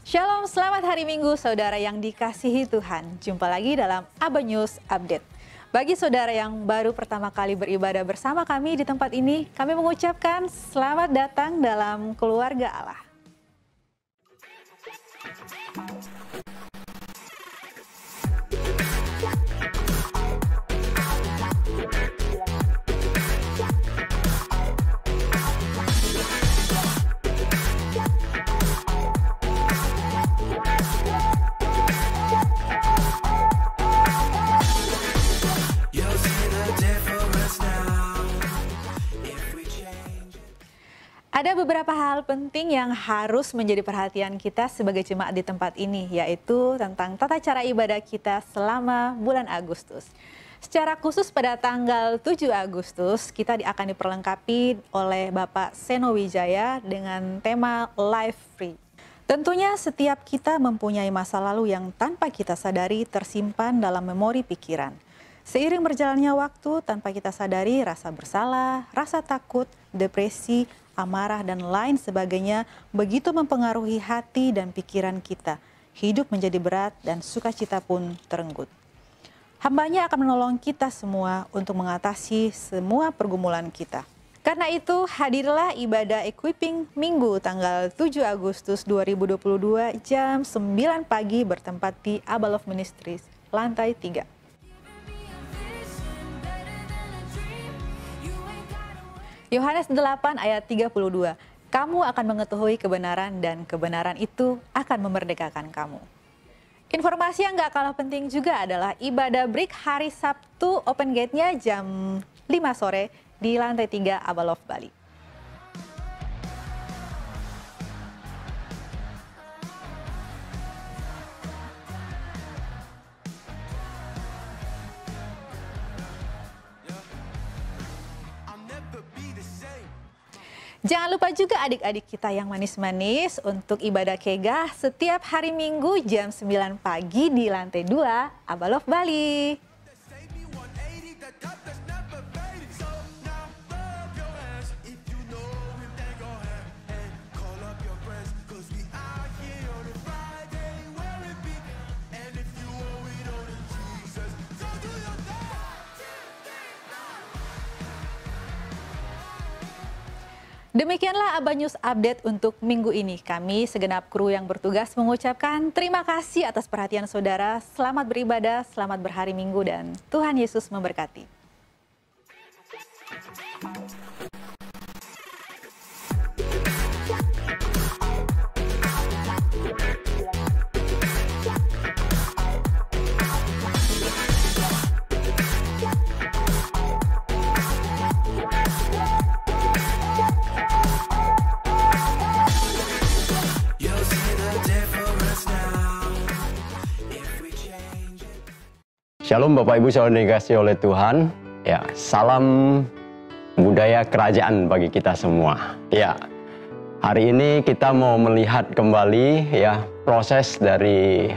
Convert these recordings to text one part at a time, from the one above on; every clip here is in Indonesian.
Shalom, selamat hari Minggu saudara yang dikasihi Tuhan. Jumpa lagi dalam Aba News Update. Bagi saudara yang baru pertama kali beribadah bersama kami di tempat ini, kami mengucapkan selamat datang dalam keluarga Allah. Ada beberapa hal penting yang harus menjadi perhatian kita sebagai jemaat di tempat ini, yaitu tentang tata cara ibadah kita selama bulan Agustus. Secara khusus pada tanggal 7 Agustus, kita akan diperlengkapi oleh Bapak Seno Wijaya dengan tema Life Free. Tentunya setiap kita mempunyai masa lalu yang tanpa kita sadari tersimpan dalam memori pikiran. Seiring berjalannya waktu, tanpa kita sadari rasa bersalah, rasa takut, depresi, amarah, dan lain sebagainya begitu mempengaruhi hati dan pikiran kita. Hidup menjadi berat dan sukacita pun terenggut. Hambanya akan menolong kita semua untuk mengatasi semua pergumulan kita. Karena itu, hadirlah ibadah Equipping Minggu tanggal 7 Agustus 2022 jam 9 pagi bertempat di Aba Love Ministries, lantai 3. Yohanes 8 ayat 32, kamu akan mengetahui kebenaran dan kebenaran itu akan memerdekakan kamu. Informasi yang gak kalah penting juga adalah ibadah break hari Sabtu open gate-nya jam 5 sore di lantai 3 Aba Love Bali. Jangan lupa juga adik-adik kita yang manis-manis untuk ibadah kegah setiap hari Minggu jam 9 pagi di lantai 2 Aba Love Bali. Demikianlah Aba News Update untuk minggu ini. Kami segenap kru yang bertugas mengucapkan terima kasih atas perhatian saudara. Selamat beribadah, selamat berhari Minggu, dan Tuhan Yesus memberkati. Shalom Bapak Ibu saudara dikasihi oleh Tuhan. Ya, salam budaya kerajaan bagi kita semua. Ya, hari ini kita mau melihat kembali ya proses dari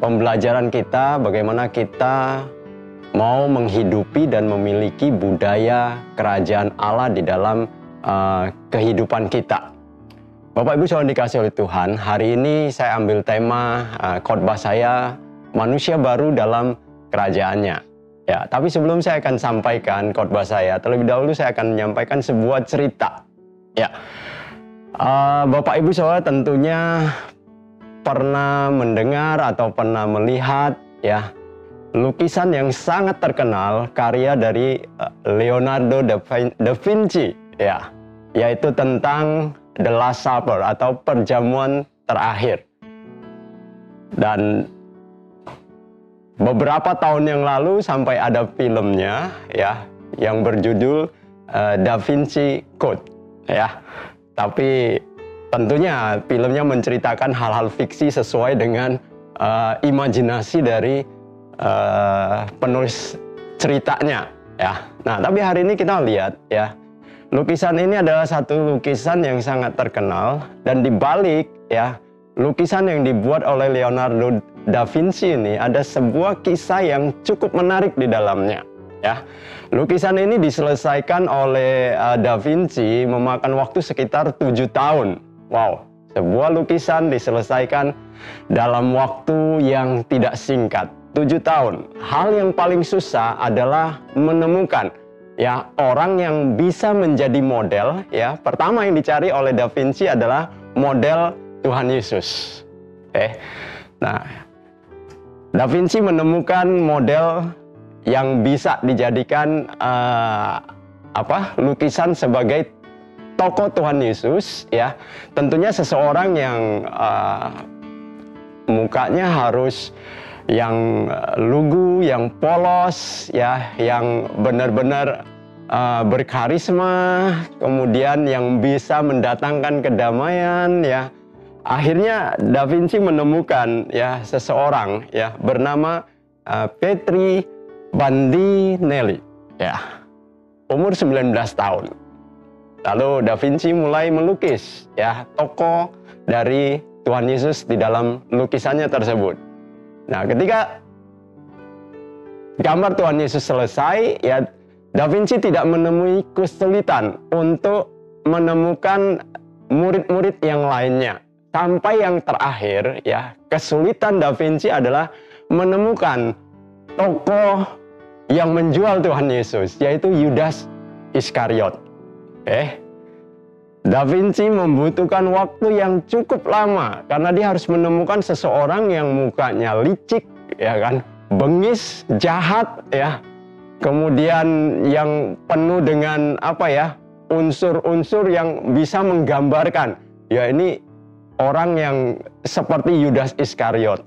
pembelajaran kita, bagaimana kita mau menghidupi dan memiliki budaya kerajaan Allah di dalam kehidupan kita. Bapak Ibu saudara dikasihi oleh Tuhan, hari ini saya ambil tema khotbah saya, manusia baru dalam kerajaannya. Ya, tapi sebelum saya akan sampaikan khotbah saya, terlebih dahulu saya akan menyampaikan sebuah cerita. Ya, Bapak Ibu saudara tentunya pernah mendengar atau pernah melihat ya lukisan yang sangat terkenal karya dari Leonardo da Vinci, ya, yaitu tentang The Last Supper atau perjamuan terakhir. Dan beberapa tahun yang lalu sampai ada filmnya ya yang berjudul Da Vinci Code ya. Tapi tentunya filmnya menceritakan hal-hal fiksi sesuai dengan imajinasi dari penulis ceritanya ya. Nah, tapi hari ini kita lihat ya, lukisan ini adalah satu lukisan yang sangat terkenal, dan di balik ya lukisan yang dibuat oleh Leonardo da Vinci ini ada sebuah kisah yang cukup menarik di dalamnya. Ya, lukisan ini diselesaikan oleh Da Vinci memakan waktu sekitar 7 tahun. Wow, Sebuah lukisan diselesaikan dalam waktu yang tidak singkat, 7 tahun. Hal yang paling susah adalah menemukan ya orang yang bisa menjadi model. Ya, pertama yang dicari oleh Da Vinci adalah model Tuhan Yesus. Nah, Da Vinci menemukan model yang bisa dijadikan lukisan sebagai tokoh Tuhan Yesus, ya. Tentunya seseorang yang mukanya harus yang lugu, yang polos, ya, yang benar-benar berkarisma, kemudian yang bisa mendatangkan kedamaian, ya. Akhirnya Da Vinci menemukan ya seseorang ya bernama Pietro Bandinelli, ya, umur 19 tahun. Lalu Da Vinci mulai melukis ya tokoh dari Tuhan Yesus di dalam lukisannya tersebut. Nah, ketika gambar Tuhan Yesus selesai, ya Da Vinci tidak menemui kesulitan untuk menemukan murid-murid yang lainnya. Sampai yang terakhir, ya, kesulitan Da Vinci adalah menemukan tokoh yang menjual Tuhan Yesus, yaitu Yudas Iskariot. Da Vinci membutuhkan waktu yang cukup lama karena dia harus menemukan seseorang yang mukanya licik, ya kan, bengis, jahat, ya. Kemudian yang penuh dengan unsur-unsur yang bisa menggambarkan, ya, ini orang yang seperti Yudas Iskariot.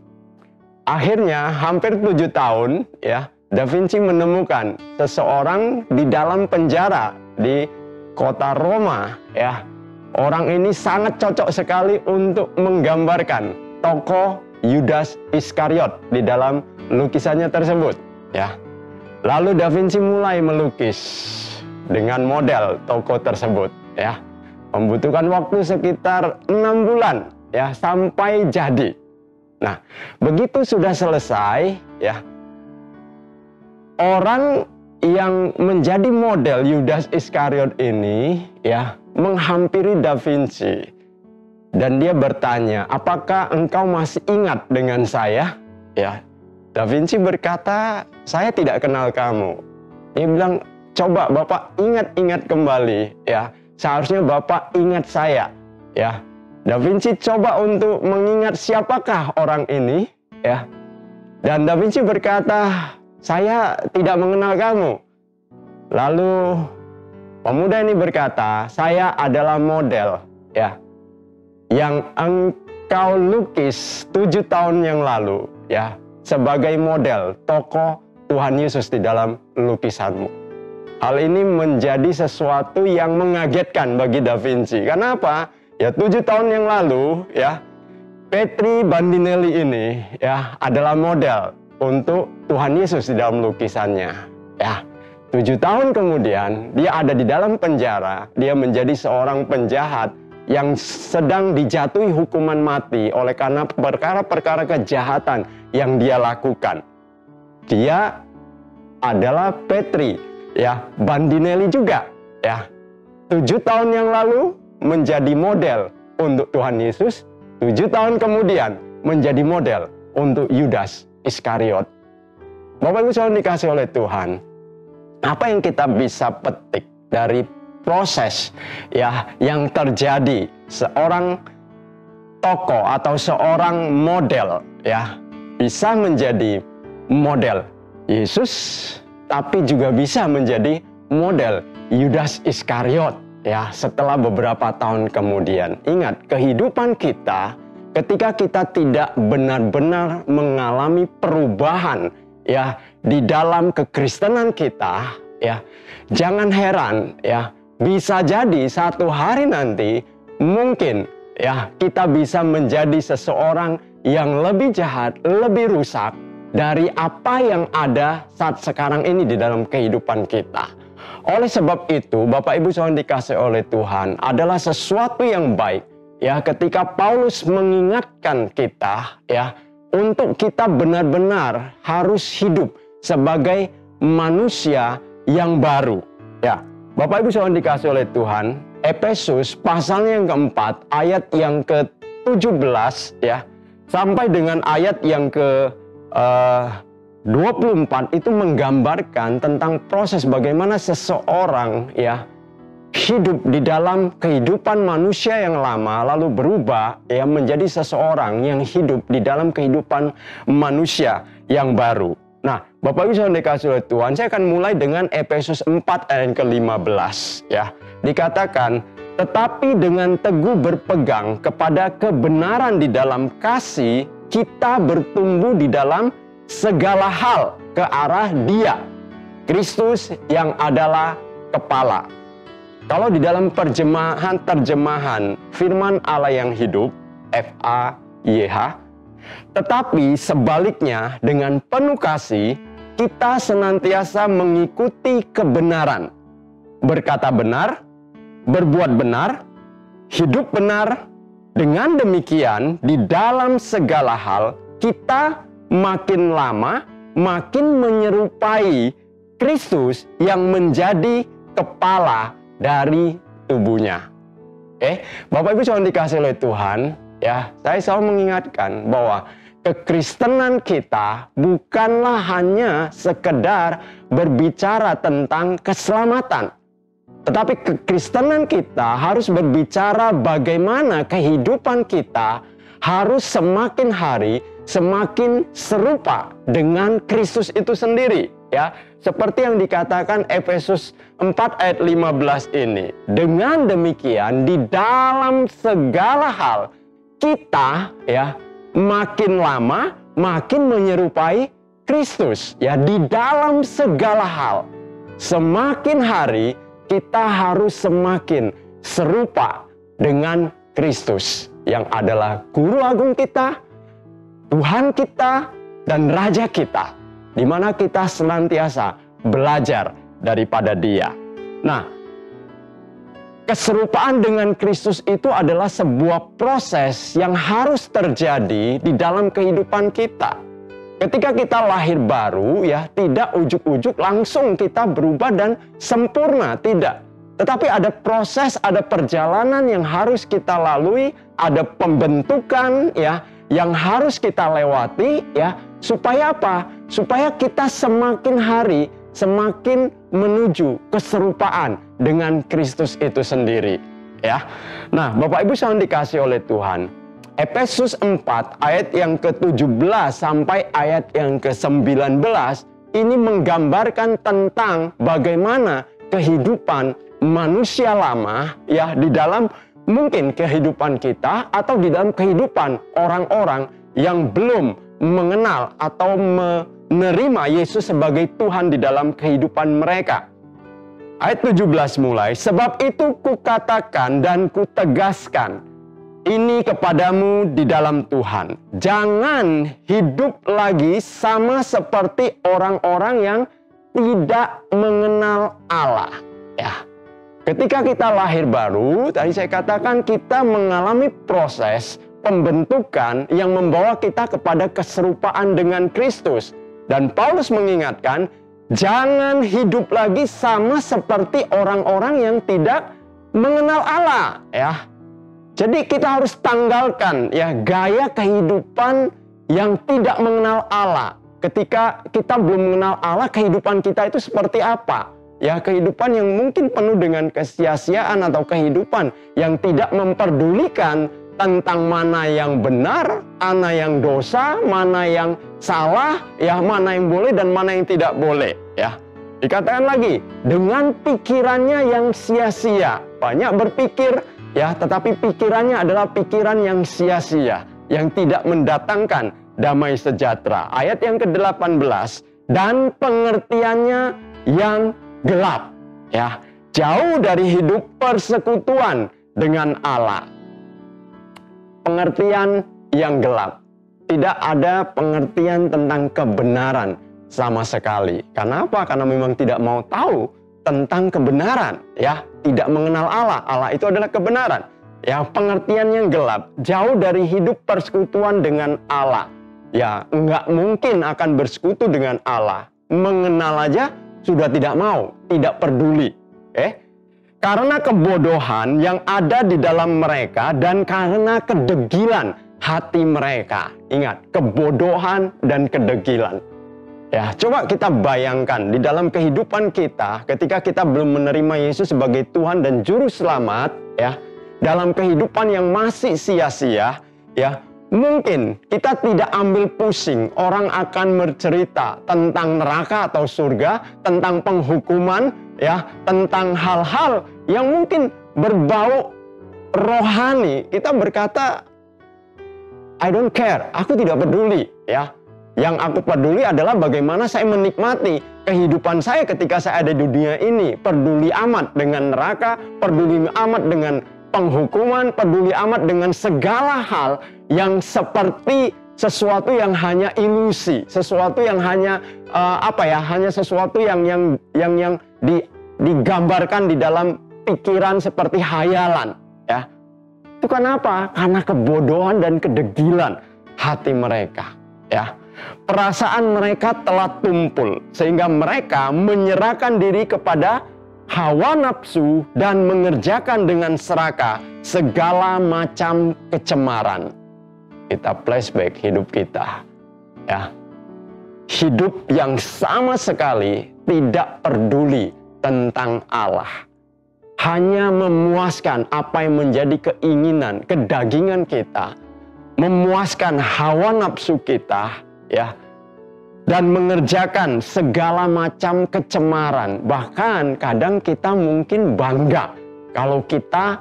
Akhirnya hampir 7 tahun ya Da Vinci menemukan seseorang di dalam penjara di kota Roma, ya. Orang ini sangat cocok sekali untuk menggambarkan tokoh Yudas Iskariot di dalam lukisannya tersebut, ya. Lalu Da Vinci mulai melukis dengan model tokoh tersebut, ya. Membutuhkan waktu sekitar 6 bulan ya sampai jadi. Nah, begitu sudah selesai ya, orang yang menjadi model Yudas Iskariot ini ya menghampiri Da Vinci dan dia bertanya, "Apakah engkau masih ingat dengan saya?" Ya. Da Vinci berkata, "Saya tidak kenal kamu." Dia bilang, "Coba Bapak ingat-ingat kembali ya. Seharusnya Bapak ingat saya." Ya. Da Vinci coba untuk mengingat siapakah orang ini, ya. Dan Da Vinci berkata, "Saya tidak mengenal kamu." Lalu pemuda ini berkata, "Saya adalah model, ya, yang engkau lukis 7 tahun yang lalu, ya, sebagai model tokoh Tuhan Yesus di dalam lukisanmu." Hal ini menjadi sesuatu yang mengagetkan bagi Da Vinci. Kenapa? Ya, 7 tahun yang lalu, ya, Pietro Bandinelli ini, ya, adalah model untuk Tuhan Yesus di dalam lukisannya. Ya, 7 tahun kemudian dia ada di dalam penjara. Dia menjadi seorang penjahat yang sedang dijatuhi hukuman mati oleh karena perkara-perkara kejahatan yang dia lakukan. Dia adalah Pietro, ya, Bandinelli juga, ya. 7 tahun yang lalu menjadi model untuk Tuhan Yesus, 7 tahun kemudian menjadi model untuk Yudas Iskariot. Bapak Ibu Saudara dikasih oleh Tuhan, apa yang kita bisa petik dari proses ya yang terjadi seorang tokoh atau seorang model ya bisa menjadi model Yesus, tapi juga bisa menjadi model Yudas Iskariot ya setelah beberapa tahun kemudian. Ingat, kehidupan kita ketika kita tidak benar-benar mengalami perubahan ya di dalam kekristenan kita, ya, jangan heran ya, bisa jadi satu hari nanti mungkin ya kita bisa menjadi seseorang yang lebih jahat, lebih rusak dari apa yang ada saat sekarang ini di dalam kehidupan kita. Oleh sebab itu, Bapak Ibu Saudara dikasih oleh Tuhan, adalah sesuatu yang baik ya ketika Paulus mengingatkan kita ya untuk kita benar-benar harus hidup sebagai manusia yang baru. Ya, Bapak Ibu Saudara dikasih oleh Tuhan, Efesus pasal yang keempat ayat yang 17 ya sampai dengan ayat yang ke 24 itu menggambarkan tentang proses bagaimana seseorang ya hidup di dalam kehidupan manusia yang lama lalu berubah ya menjadi seseorang yang hidup di dalam kehidupan manusia yang baru. Nah, Bapak Ibu Saudara dikasih oleh Tuhan, saya akan mulai dengan Efesus 4 ayat ke-15 ya. Dikatakan, tetapi dengan teguh berpegang kepada kebenaran di dalam kasih, kita bertumbuh di dalam segala hal ke arah Dia, Kristus yang adalah kepala. Kalau di dalam terjemahan firman Allah yang hidup, FAYH, tetapi sebaliknya dengan penuh kasih, kita senantiasa mengikuti kebenaran, berkata benar, berbuat benar, hidup benar. Dengan demikian, di dalam segala hal, kita makin lama, makin menyerupai Kristus yang menjadi kepala dari tubuhnya. Bapak Ibu saudara dikasih oleh Tuhan, ya, saya selalu mengingatkan bahwa kekristenan kita bukanlah hanya sekedar berbicara tentang keselamatan. Tetapi kekristenan kita harus berbicara bagaimana kehidupan kita harus semakin hari semakin serupa dengan Kristus itu sendiri. Ya, seperti yang dikatakan Efesus 4 ayat 15 ini. Dengan demikian di dalam segala hal kita ya makin lama makin menyerupai Kristus. Ya, di dalam segala hal semakin hari kita harus semakin serupa dengan Kristus yang adalah Guru Agung kita, Tuhan kita, dan Raja kita, di mana kita senantiasa belajar daripada Dia. Nah, keserupaan dengan Kristus itu adalah sebuah proses yang harus terjadi di dalam kehidupan kita. Ketika kita lahir baru, ya tidak ujuk-ujuk langsung kita berubah dan sempurna, tidak. Tetapi ada proses, ada perjalanan yang harus kita lalui, ada pembentukan ya yang harus kita lewati ya. Supaya apa? Supaya kita semakin hari semakin menuju keserupaan dengan Kristus itu sendiri ya. Nah, Bapak Ibu saudara dikasih oleh Tuhan, Efesus 4 ayat yang ke-17 sampai ayat yang ke-19 ini menggambarkan tentang bagaimana kehidupan manusia lama ya di dalam mungkin kehidupan kita atau di dalam kehidupan orang-orang yang belum mengenal atau menerima Yesus sebagai Tuhan di dalam kehidupan mereka. Ayat 17 mulai, sebab itu kukatakan dan kutegaskan ini kepadamu di dalam Tuhan. Jangan hidup lagi sama seperti orang-orang yang tidak mengenal Allah. Ya. Ketika kita lahir baru, tadi saya katakan kita mengalami proses pembentukan yang membawa kita kepada keserupaan dengan Kristus. Dan Paulus mengingatkan, jangan hidup lagi sama seperti orang-orang yang tidak mengenal Allah. Ya. Jadi kita harus tanggalkan ya gaya kehidupan yang tidak mengenal Allah. Ketika kita belum mengenal Allah, kehidupan kita itu seperti apa? Ya, kehidupan yang mungkin penuh dengan kesia-siaan atau kehidupan yang tidak memperdulikan tentang mana yang benar, mana yang dosa, mana yang salah, ya mana yang boleh dan mana yang tidak boleh, ya. Dikatakan lagi, dengan pikirannya yang sia-sia, banyak berpikir, ya, tetapi pikirannya adalah pikiran yang sia-sia, yang tidak mendatangkan damai sejahtera. Ayat yang ke-18, dan pengertiannya yang gelap, ya, jauh dari hidup persekutuan dengan Allah. Pengertian yang gelap, tidak ada pengertian tentang kebenaran sama sekali. Kenapa? Karena memang tidak mau tahu tentang kebenaran, ya, tidak mengenal Allah. Allah itu adalah kebenaran. Ya, pengertian yang gelap, jauh dari hidup persekutuan dengan Allah. Ya, nggak mungkin akan bersekutu dengan Allah. Mengenal aja sudah tidak mau, tidak peduli. Karena kebodohan yang ada di dalam mereka dan karena kedegilan hati mereka. Ingat, kebodohan dan kedegilan. Ya, coba kita bayangkan di dalam kehidupan kita ketika kita belum menerima Yesus sebagai Tuhan dan Juru Selamat, ya, dalam kehidupan yang masih sia-sia, ya, mungkin kita tidak ambil pusing orang akan bercerita tentang neraka atau surga, tentang penghukuman, ya, tentang hal-hal yang mungkin berbau rohani. Kita berkata, I don't care, aku tidak peduli, ya. Yang aku peduli adalah bagaimana saya menikmati kehidupan saya ketika saya ada di dunia ini. Peduli amat dengan neraka, peduli amat dengan penghukuman, peduli amat dengan segala hal yang seperti sesuatu yang hanya ilusi, sesuatu yang hanya hanya sesuatu yang digambarkan di dalam pikiran seperti hayalan, ya. Itu kenapa? Karena kebodohan dan kedegilan hati mereka, ya. Perasaan mereka telah tumpul sehingga mereka menyerahkan diri kepada hawa nafsu dan mengerjakan dengan serakah segala macam kecemaran. Kita flashback hidup kita, ya. Hidup yang sama sekali tidak peduli tentang Allah. Hanya memuaskan apa yang menjadi keinginan, kedagingan kita, memuaskan hawa nafsu kita, ya, dan mengerjakan segala macam kecemaran. Bahkan kadang kita mungkin bangga kalau kita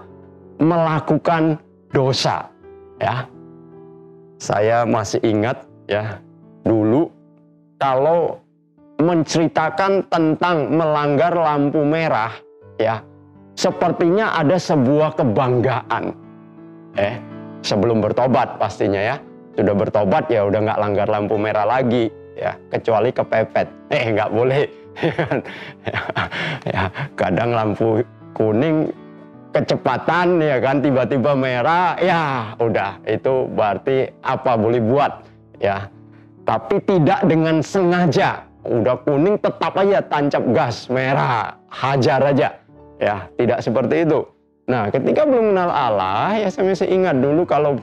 melakukan dosa, ya. Saya masih ingat, ya, dulu kalau menceritakan tentang melanggar lampu merah, ya, sepertinya ada sebuah kebanggaan. Sebelum bertobat pastinya, ya. Sudah bertobat, ya udah nggak langgar lampu merah lagi, ya, kecuali kepepet. Nggak boleh. Ya, kadang lampu kuning kecepatan, ya kan, tiba-tiba merah, ya udah, itu berarti apa boleh buat, ya. Tapi tidak dengan sengaja. Udah kuning tetap aja tancap gas, merah, hajar aja. Ya, tidak seperti itu. Nah, ketika belum mengenal Allah, ya saya masih ingat dulu kalau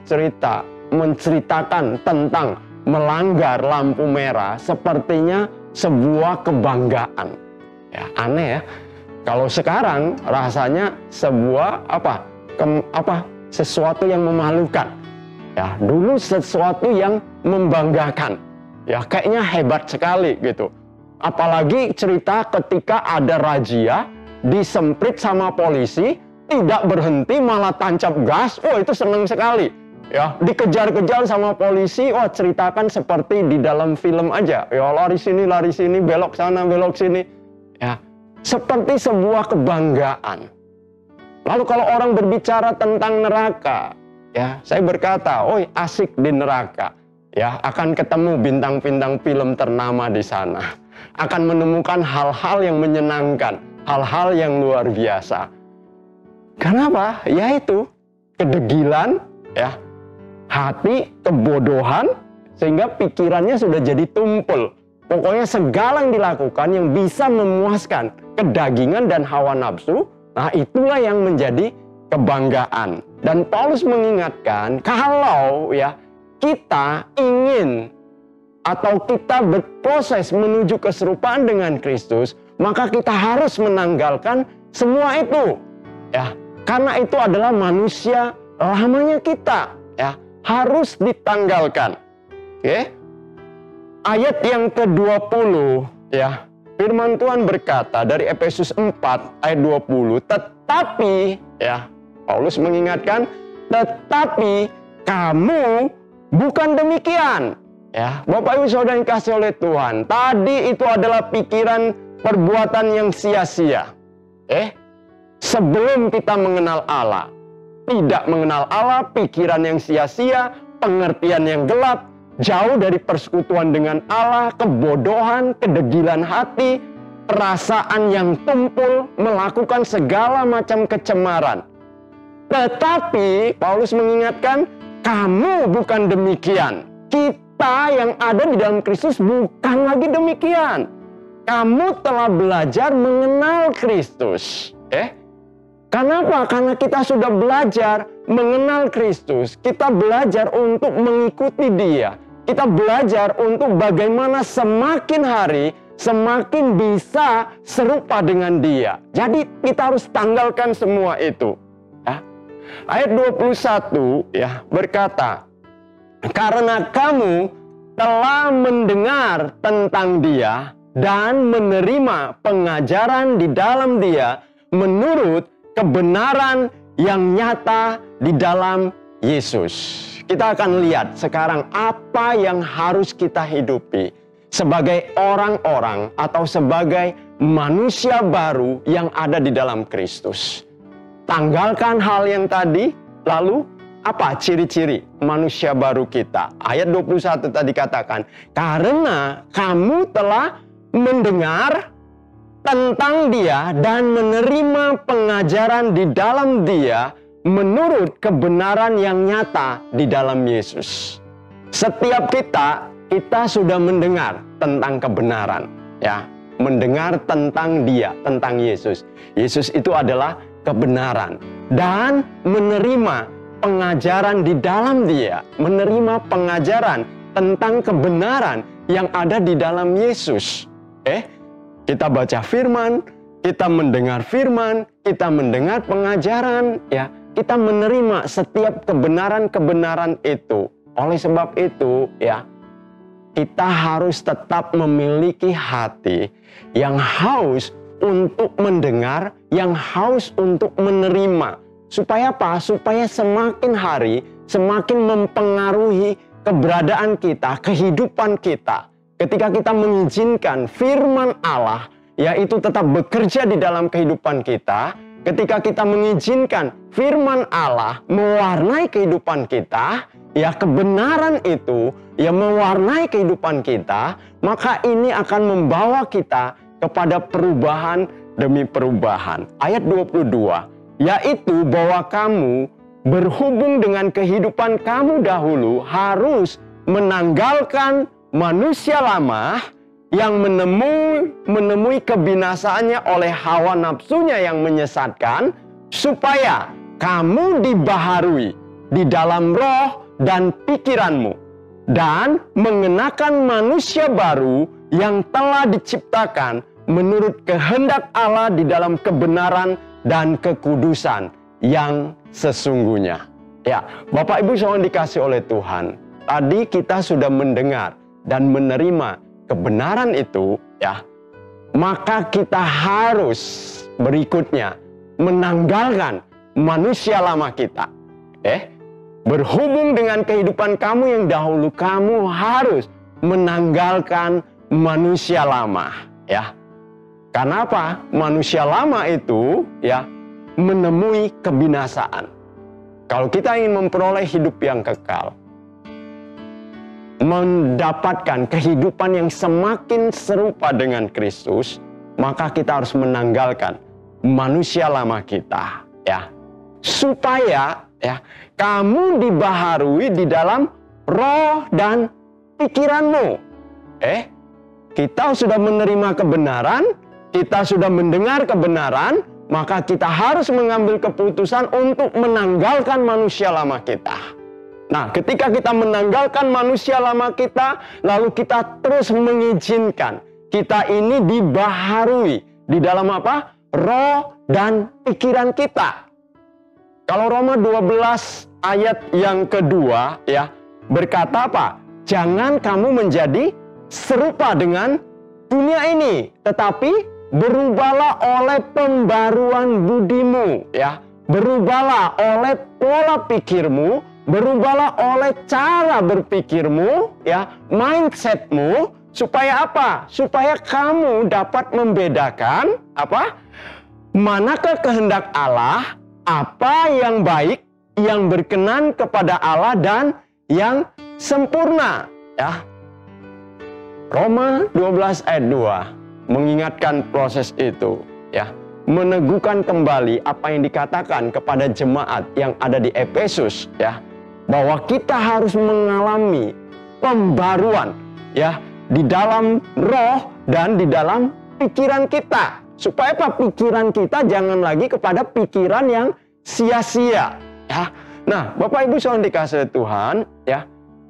menceritakan tentang melanggar lampu merah sepertinya sebuah kebanggaan. Ya, aneh, ya. Kalau sekarang rasanya sebuah sesuatu yang memalukan. Ya, dulu sesuatu yang membanggakan. Ya, kayaknya hebat sekali gitu. Apalagi cerita ketika ada razia, disemprit sama polisi, tidak berhenti malah tancap gas. Oh, itu senang sekali. Ya, dikejar-kejar sama polisi. Wah, ceritakan seperti di dalam film aja. Ya, lari sini, belok sana, belok sini. Ya, seperti sebuah kebanggaan. Lalu kalau orang berbicara tentang neraka, ya, saya berkata, "Oh, asik di neraka." Ya, akan ketemu bintang-bintang film ternama di sana. Akan menemukan hal-hal yang menyenangkan, hal-hal yang luar biasa. Kenapa? Yaitu kedegilan, ya, hati, kebodohan, sehingga pikirannya sudah jadi tumpul. Pokoknya segala yang dilakukan yang bisa memuaskan kedagingan dan hawa nafsu, nah itulah yang menjadi kebanggaan. Dan Paulus mengingatkan, kalau ya kita ingin atau kita berproses menuju keserupaan dengan Kristus, maka kita harus menanggalkan semua itu. Ya, karena itu adalah manusia lamanya kita, ya, harus ditanggalkan. Oke? Ayat yang ke-20, ya. Firman Tuhan berkata dari Efesus 4 ayat 20, tetapi, ya, Paulus mengingatkan, tetapi kamu bukan demikian. Ya, Bapak Ibu Saudara yang dikasihi oleh Tuhan, tadi itu adalah pikiran perbuatan yang sia-sia. Sebelum kita mengenal Allah, tidak mengenal Allah, pikiran yang sia-sia, pengertian yang gelap, jauh dari persekutuan dengan Allah, kebodohan, kedegilan hati, perasaan yang tumpul, melakukan segala macam kecemaran. Tetapi Paulus mengingatkan, kamu bukan demikian. Kita yang ada di dalam Kristus bukan lagi demikian. Kamu telah belajar mengenal Kristus. Kenapa? Karena kita sudah belajar mengenal Kristus. Kita belajar untuk mengikuti Dia. Kita belajar untuk bagaimana semakin hari semakin bisa serupa dengan Dia. Jadi kita harus tanggalkan semua itu. Ya. Ayat 21 ya berkata, karena kamu telah mendengar tentang Dia dan menerima pengajaran di dalam Dia menurut kebenaran yang nyata di dalam Yesus. Kita akan lihat sekarang apa yang harus kita hidupi sebagai orang-orang atau sebagai manusia baru yang ada di dalam Kristus. Tanggalkan hal yang tadi, lalu apa ciri-ciri manusia baru kita? Ayat 21 tadi katakan, karena kamu telah mendengar tentang Dia dan menerima pengajaran di dalam Dia menurut kebenaran yang nyata di dalam Yesus. Setiap kita sudah mendengar tentang kebenaran, ya, mendengar tentang Dia, tentang Yesus. Yesus itu adalah kebenaran dan menerima pengajaran di dalam Dia, menerima pengajaran tentang kebenaran yang ada di dalam Yesus. Kita baca firman, kita mendengar firman, kita mendengar pengajaran, ya, kita menerima setiap kebenaran-kebenaran itu. Oleh sebab itu, ya, kita harus tetap memiliki hati yang haus untuk mendengar, yang haus untuk menerima. Supaya apa? Supaya semakin hari, semakin mempengaruhi keberadaan kita, kehidupan kita. Ketika kita mengizinkan firman Allah, yaitu tetap bekerja di dalam kehidupan kita, ketika kita mengizinkan firman Allah mewarnai kehidupan kita, ya kebenaran itu yang mewarnai kehidupan kita, maka ini akan membawa kita kepada perubahan demi perubahan. Ayat 22, yaitu bahwa kamu berhubung dengan kehidupan kamu dahulu harus menanggalkan manusia lama yang menemui kebinasaannya oleh hawa nafsunya yang menyesatkan, supaya kamu dibaharui di dalam roh dan pikiranmu, dan mengenakan manusia baru yang telah diciptakan menurut kehendak Allah di dalam kebenaran dan kekudusan yang sesungguhnya. Ya, Bapak Ibu saudara dikasih oleh Tuhan, tadi kita sudah mendengar dan menerima kebenaran itu, ya, maka kita harus berikutnya menanggalkan manusia lama kita. Berhubung dengan kehidupan kamu yang dahulu, kamu harus menanggalkan manusia lama, ya. Karena apa? Manusia lama itu, ya, menemui kebinasaan. Kalau kita ingin memperoleh hidup yang kekal, mendapatkan kehidupan yang semakin serupa dengan Kristus, maka kita harus menanggalkan manusia lama kita, ya, supaya, ya, kamu dibaharui di dalam roh dan pikiranmu. Kita sudah menerima kebenaran, kita sudah mendengar kebenaran, maka kita harus mengambil keputusan untuk menanggalkan manusia lama kita. Nah, ketika kita menanggalkan manusia lama kita, lalu kita terus mengizinkan kita ini dibaharui di dalam apa? Roh dan pikiran kita. Kalau Roma 12 ayat yang kedua, ya, berkata apa? Jangan kamu menjadi serupa dengan dunia ini, tetapi berubahlah oleh pembaruan budimu, ya. Berubahlah oleh pola pikirmu, berubahlah oleh cara berpikirmu, ya, mindsetmu, supaya apa? Supaya kamu dapat membedakan apa? Manakah kehendak Allah, apa yang baik, yang berkenan kepada Allah dan yang sempurna, ya. Roma 12 ayat 2 mengingatkan proses itu, ya. Meneguhkan kembali apa yang dikatakan kepada jemaat yang ada di Efesus, ya. Bahwa kita harus mengalami pembaruan, ya, di dalam roh dan di dalam pikiran kita. Supaya apa? Pikiran kita jangan lagi kepada pikiran yang sia-sia. Ya. Nah, Bapak Ibu saudara dikasihi Tuhan, ya,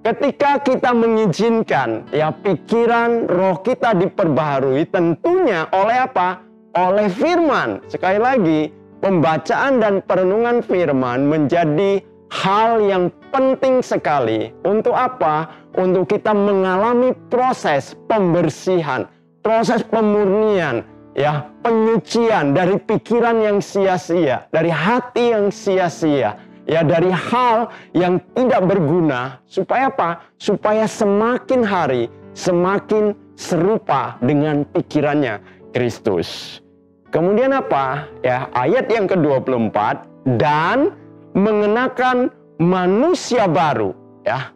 ketika kita mengizinkan ya pikiran roh kita diperbaharui, tentunya oleh apa? Oleh firman. Sekali lagi, pembacaan dan perenungan firman menjadi hal yang penting sekali. Untuk apa? Untuk kita mengalami proses pembersihan, proses pemurnian, ya, penyucian dari pikiran yang sia-sia, dari hati yang sia-sia, ya, dari hal yang tidak berguna. Supaya apa? Supaya semakin hari semakin serupa dengan pikirannya Kristus. Kemudian apa? Ya, ayat yang ke-24, dan mengenakan manusia baru, ya.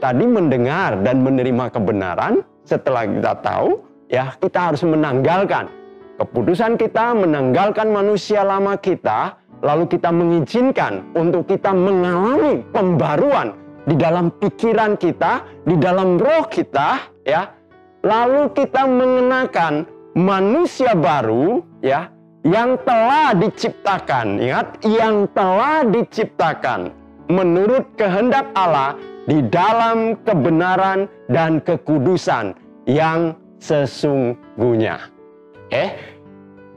Tadi mendengar dan menerima kebenaran, setelah kita tahu, ya, kita harus menanggalkan keputusan kita, menanggalkan manusia lama kita, lalu kita mengizinkan untuk kita mengalami pembaruan di dalam pikiran kita, di dalam roh kita, ya. Lalu kita mengenakan manusia baru, ya, yang telah diciptakan. Ingat, yang telah diciptakan menurut kehendak Allah di dalam kebenaran dan kekudusan yang sesungguhnya.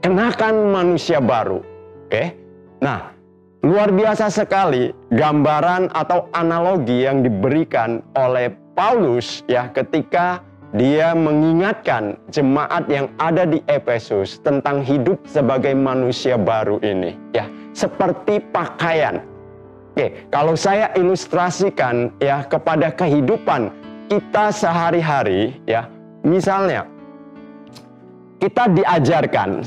Kenakan manusia baru. Nah, luar biasa sekali gambaran atau analogi yang diberikan oleh Paulus, ya, ketika dia mengingatkan jemaat yang ada di Efesus tentang hidup sebagai manusia baru ini, ya, seperti pakaian. Kalau saya ilustrasikan, ya, kepada kehidupan kita sehari-hari, ya, misalnya kita diajarkan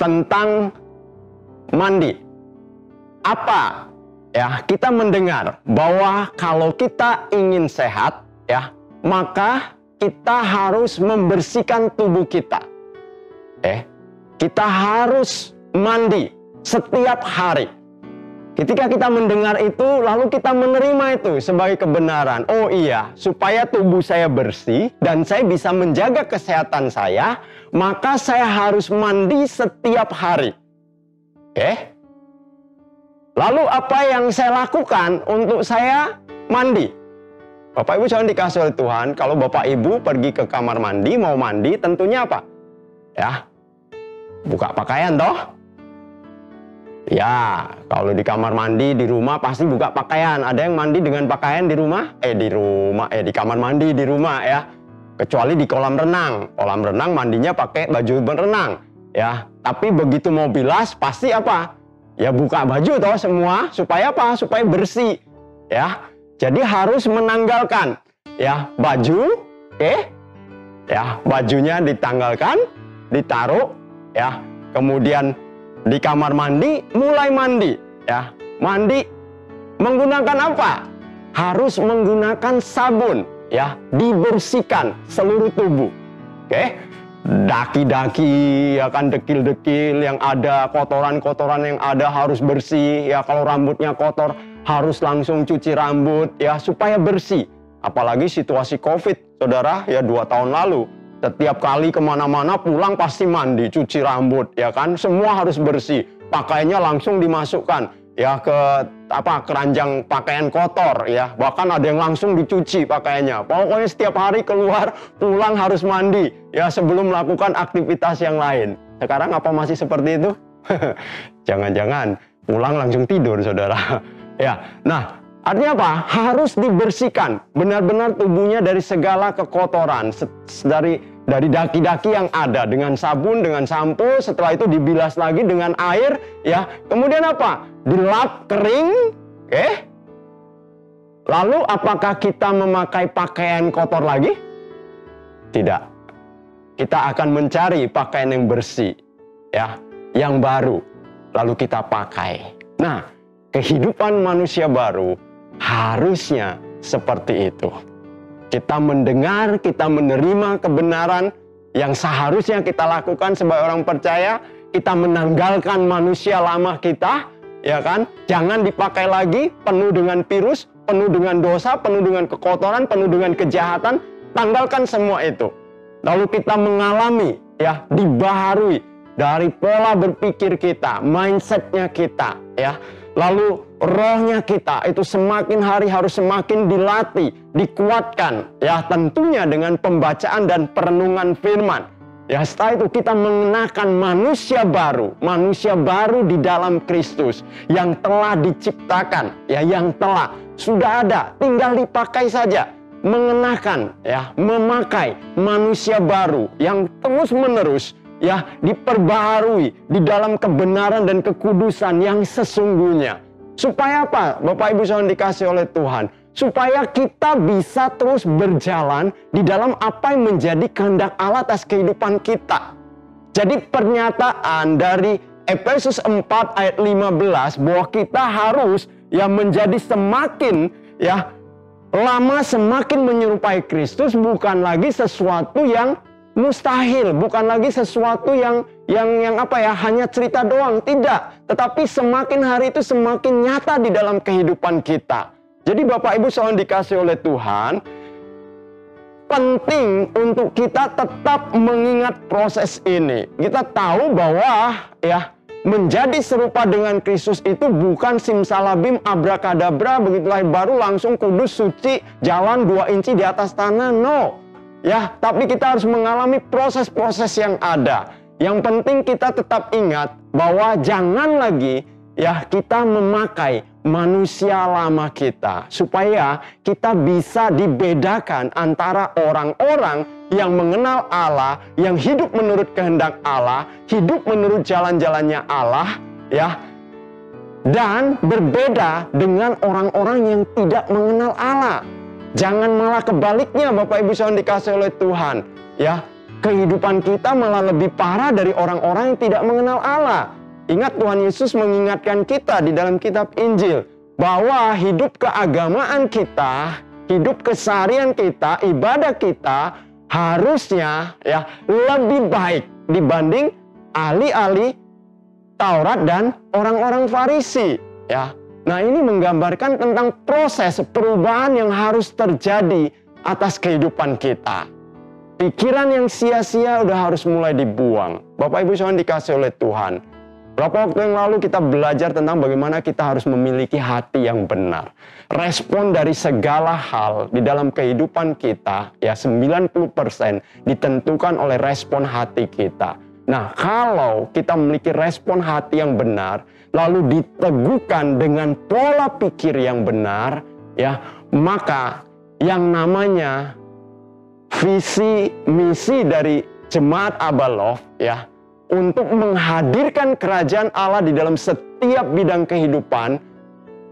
tentang mandi. Apa? Ya, kita mendengar bahwa kalau kita ingin sehat, ya, maka kita harus membersihkan tubuh kita. Kita harus mandi setiap hari. Ketika kita mendengar itu, lalu kita menerima itu sebagai kebenaran. Oh iya, supaya tubuh saya bersih dan saya bisa menjaga kesehatan saya, maka saya harus mandi setiap hari. Lalu apa yang saya lakukan untuk saya mandi? Bapak Ibu jangan dikasih oleh Tuhan, kalau Bapak Ibu pergi ke kamar mandi, mau mandi, tentunya apa? Ya, buka pakaian toh. Ya, kalau di kamar mandi di rumah pasti buka pakaian. Ada yang mandi dengan pakaian di rumah? Di kamar mandi di rumah, ya. Kecuali di kolam renang. Kolam renang mandinya pakai baju berenang, ya. Tapi begitu mau bilas pasti apa? Ya buka baju toh semua, supaya apa? Supaya bersih, ya. Jadi harus menanggalkan, ya, baju, ya, bajunya ditanggalkan, ditaruh, ya. Kemudian di kamar mandi, mulai mandi, ya. Mandi menggunakan apa? Harus menggunakan sabun, ya. Dibersihkan seluruh tubuh. Daki-daki, ya kan, dekil-dekil yang ada, kotoran-kotoran yang ada harus bersih, ya. Kalau rambutnya kotor, harus langsung cuci rambut, ya, supaya bersih. Apalagi situasi COVID, saudara, ya, 2 tahun lalu. Setiap kali kemana-mana pulang pasti mandi, cuci rambut, ya kan, semua harus bersih. Pakaiannya langsung dimasukkan, ya, ke keranjang pakaian kotor, ya. Bahkan ada yang langsung dicuci pakaiannya. Pokoknya setiap hari keluar, pulang harus mandi, ya, sebelum melakukan aktivitas yang lain. Sekarang apa masih seperti itu? Jangan-jangan pulang langsung tidur, saudara. Ya, nah, artinya apa? Harus dibersihkan benar-benar tubuhnya dari segala kekotoran, dari daki-daki yang ada, dengan sabun, dengan sampo. Setelah itu dibilas lagi dengan air, ya. Kemudian apa? Dilap kering, Lalu apakah kita memakai pakaian kotor lagi? Tidak. Kita akan mencari pakaian yang bersih, ya, yang baru, lalu kita pakai. Nah, kehidupan manusia baru harusnya seperti itu. Kita mendengar, kita menerima kebenaran yang seharusnya kita lakukan sebagai orang percaya. Kita menanggalkan manusia lama kita, ya kan? Jangan dipakai lagi, penuh dengan virus, penuh dengan dosa, penuh dengan kekotoran, penuh dengan kejahatan. Tanggalkan semua itu. Lalu kita mengalami ya dibaharui dari pola berpikir kita, mindsetnya kita, ya. Lalu rohnya kita itu semakin hari harus semakin dilatih, dikuatkan, ya tentunya dengan pembacaan dan perenungan firman. Ya setelah itu kita mengenakan manusia baru di dalam Kristus yang telah diciptakan, ya yang telah sudah ada, tinggal dipakai saja. Mengenakan, ya memakai manusia baru yang terus menerus ya diperbaharui di dalam kebenaran dan kekudusan yang sesungguhnya. Supaya apa? Bapak Ibu Saudara dikasih oleh Tuhan, supaya kita bisa terus berjalan di dalam apa yang menjadi kehendak Allah atas kehidupan kita. Jadi pernyataan dari Efesus 4 ayat 15 bahwa kita harus ya menjadi semakin ya lama semakin menyerupai Kristus bukan lagi sesuatu yang mustahil, bukan lagi sesuatu yang apa ya, hanya cerita doang, tidak. Tetapi semakin hari itu semakin nyata di dalam kehidupan kita. Jadi Bapak Ibu Saudara dikasih oleh Tuhan, penting untuk kita tetap mengingat proses ini. Kita tahu bahwa ya menjadi serupa dengan Kristus itu bukan simsalabim abrakadabra begitu lahir baru langsung kudus suci jalan 2 inci di atas tanah, no. Ya, tapi kita harus mengalami proses-proses yang ada. Yang penting kita tetap ingat bahwa jangan lagi ya kita memakai manusia lama kita. Supaya kita bisa dibedakan antara orang-orang yang mengenal Allah, yang hidup menurut kehendak Allah, hidup menurut jalan-jalannya Allah, ya. Dan berbeda dengan orang-orang yang tidak mengenal Allah. Jangan malah kebaliknya Bapak Ibu Saudara dikasih oleh Tuhan. Ya, kehidupan kita malah lebih parah dari orang-orang yang tidak mengenal Allah. Ingat Tuhan Yesus mengingatkan kita di dalam kitab Injil. Bahwa hidup keagamaan kita, hidup keseharian kita, ibadah kita harusnya ya lebih baik dibanding ahli-ahli Taurat dan orang-orang Farisi. Ya. Nah ini menggambarkan tentang proses perubahan yang harus terjadi atas kehidupan kita. Pikiran yang sia-sia udah harus mulai dibuang. Bapak Ibu Saudara dikasih oleh Tuhan. Berapa waktu yang lalu kita belajar tentang bagaimana kita harus memiliki hati yang benar. Respon dari segala hal di dalam kehidupan kita ya 90% ditentukan oleh respon hati kita. Nah kalau kita memiliki respon hati yang benar, lalu diteguhkan dengan pola pikir yang benar, ya, maka yang namanya visi misi dari Jemaat Abalof, ya, untuk menghadirkan kerajaan Allah di dalam setiap bidang kehidupan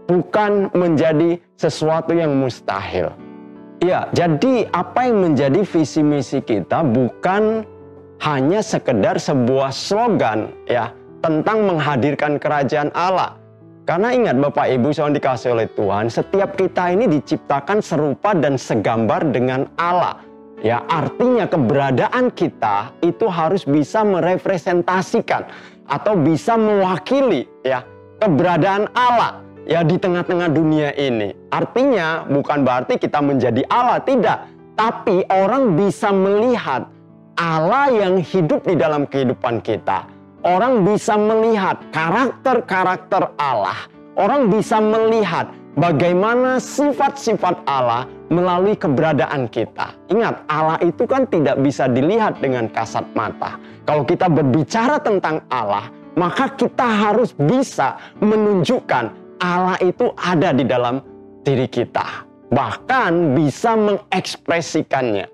bukan menjadi sesuatu yang mustahil. Ya, jadi apa yang menjadi visi misi kita bukan hanya sekedar sebuah slogan, ya, tentang menghadirkan kerajaan Allah. Karena ingat Bapak Ibu Saudara dikasih oleh Tuhan, setiap kita ini diciptakan serupa dan segambar dengan Allah. Ya, artinya keberadaan kita itu harus bisa merepresentasikan atau bisa mewakili ya keberadaan Allah ya di tengah-tengah dunia ini. Artinya bukan berarti kita menjadi Allah, tidak. Tapi orang bisa melihat Allah yang hidup di dalam kehidupan kita. Orang bisa melihat karakter-karakter Allah. Orang bisa melihat bagaimana sifat-sifat Allah melalui keberadaan kita. Ingat, Allah itu kan tidak bisa dilihat dengan kasat mata. Kalau kita berbicara tentang Allah, maka kita harus bisa menunjukkan Allah itu ada di dalam diri kita. Bahkan bisa mengekspresikannya.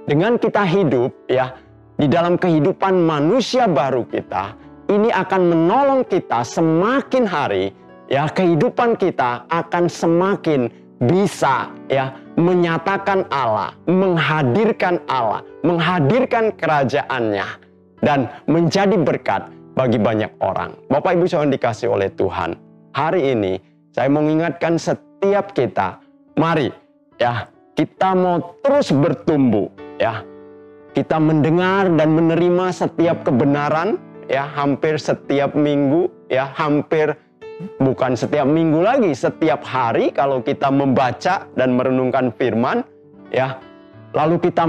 Dengan kita hidup ya di dalam kehidupan manusia baru kita, ini akan menolong kita semakin hari ya kehidupan kita akan semakin bisa ya menyatakan Allah, menghadirkan Allah, menghadirkan kerajaannya dan menjadi berkat bagi banyak orang. Bapak Ibu Saudara dikasih oleh Tuhan, hari ini saya mau mengingatkan setiap kita, mari ya kita mau terus bertumbuh. Ya, kita mendengar dan menerima setiap kebenaran, ya hampir setiap minggu, ya hampir bukan setiap minggu lagi, setiap hari kalau kita membaca dan merenungkan firman, ya lalu kita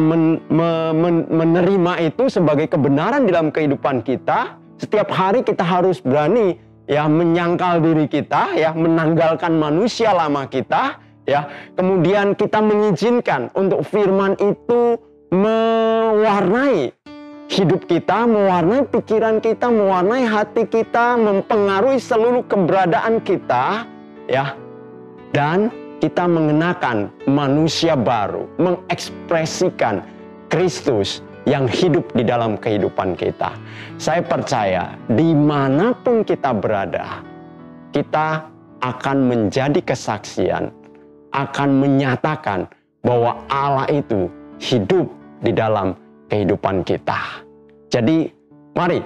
menerima itu sebagai kebenaran dalam kehidupan kita, setiap hari kita harus berani ya menyangkal diri kita, ya menanggalkan manusia lama kita, ya. Kemudian kita mengizinkan untuk firman itu mewarnai hidup kita, mewarnai pikiran kita, mewarnai hati kita, mempengaruhi seluruh keberadaan kita, ya. Dan kita mengenakan manusia baru, mengekspresikan Kristus yang hidup di dalam kehidupan kita. Saya percaya dimanapun kita berada, kita akan menjadi kesaksian, akan menyatakan bahwa Allah itu hidup di dalam kehidupan kita. Jadi mari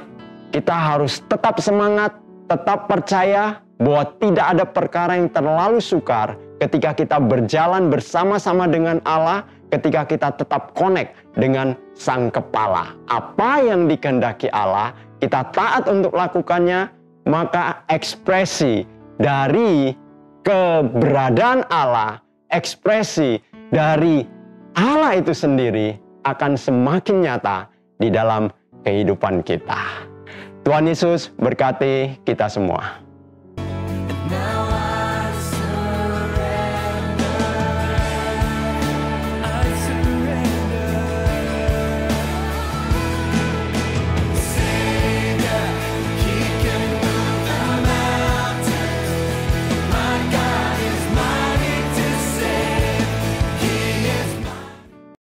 kita harus tetap semangat, tetap percaya bahwa tidak ada perkara yang terlalu sukar ketika kita berjalan bersama-sama dengan Allah, ketika kita tetap connect dengan Sang Kepala. Apa yang dikehendaki Allah, kita taat untuk lakukannya, maka ekspresi dari keberadaan Allah, ekspresi dari Allah itu sendiri akan semakin nyata di dalam kehidupan kita. Tuhan Yesus berkati kita semua.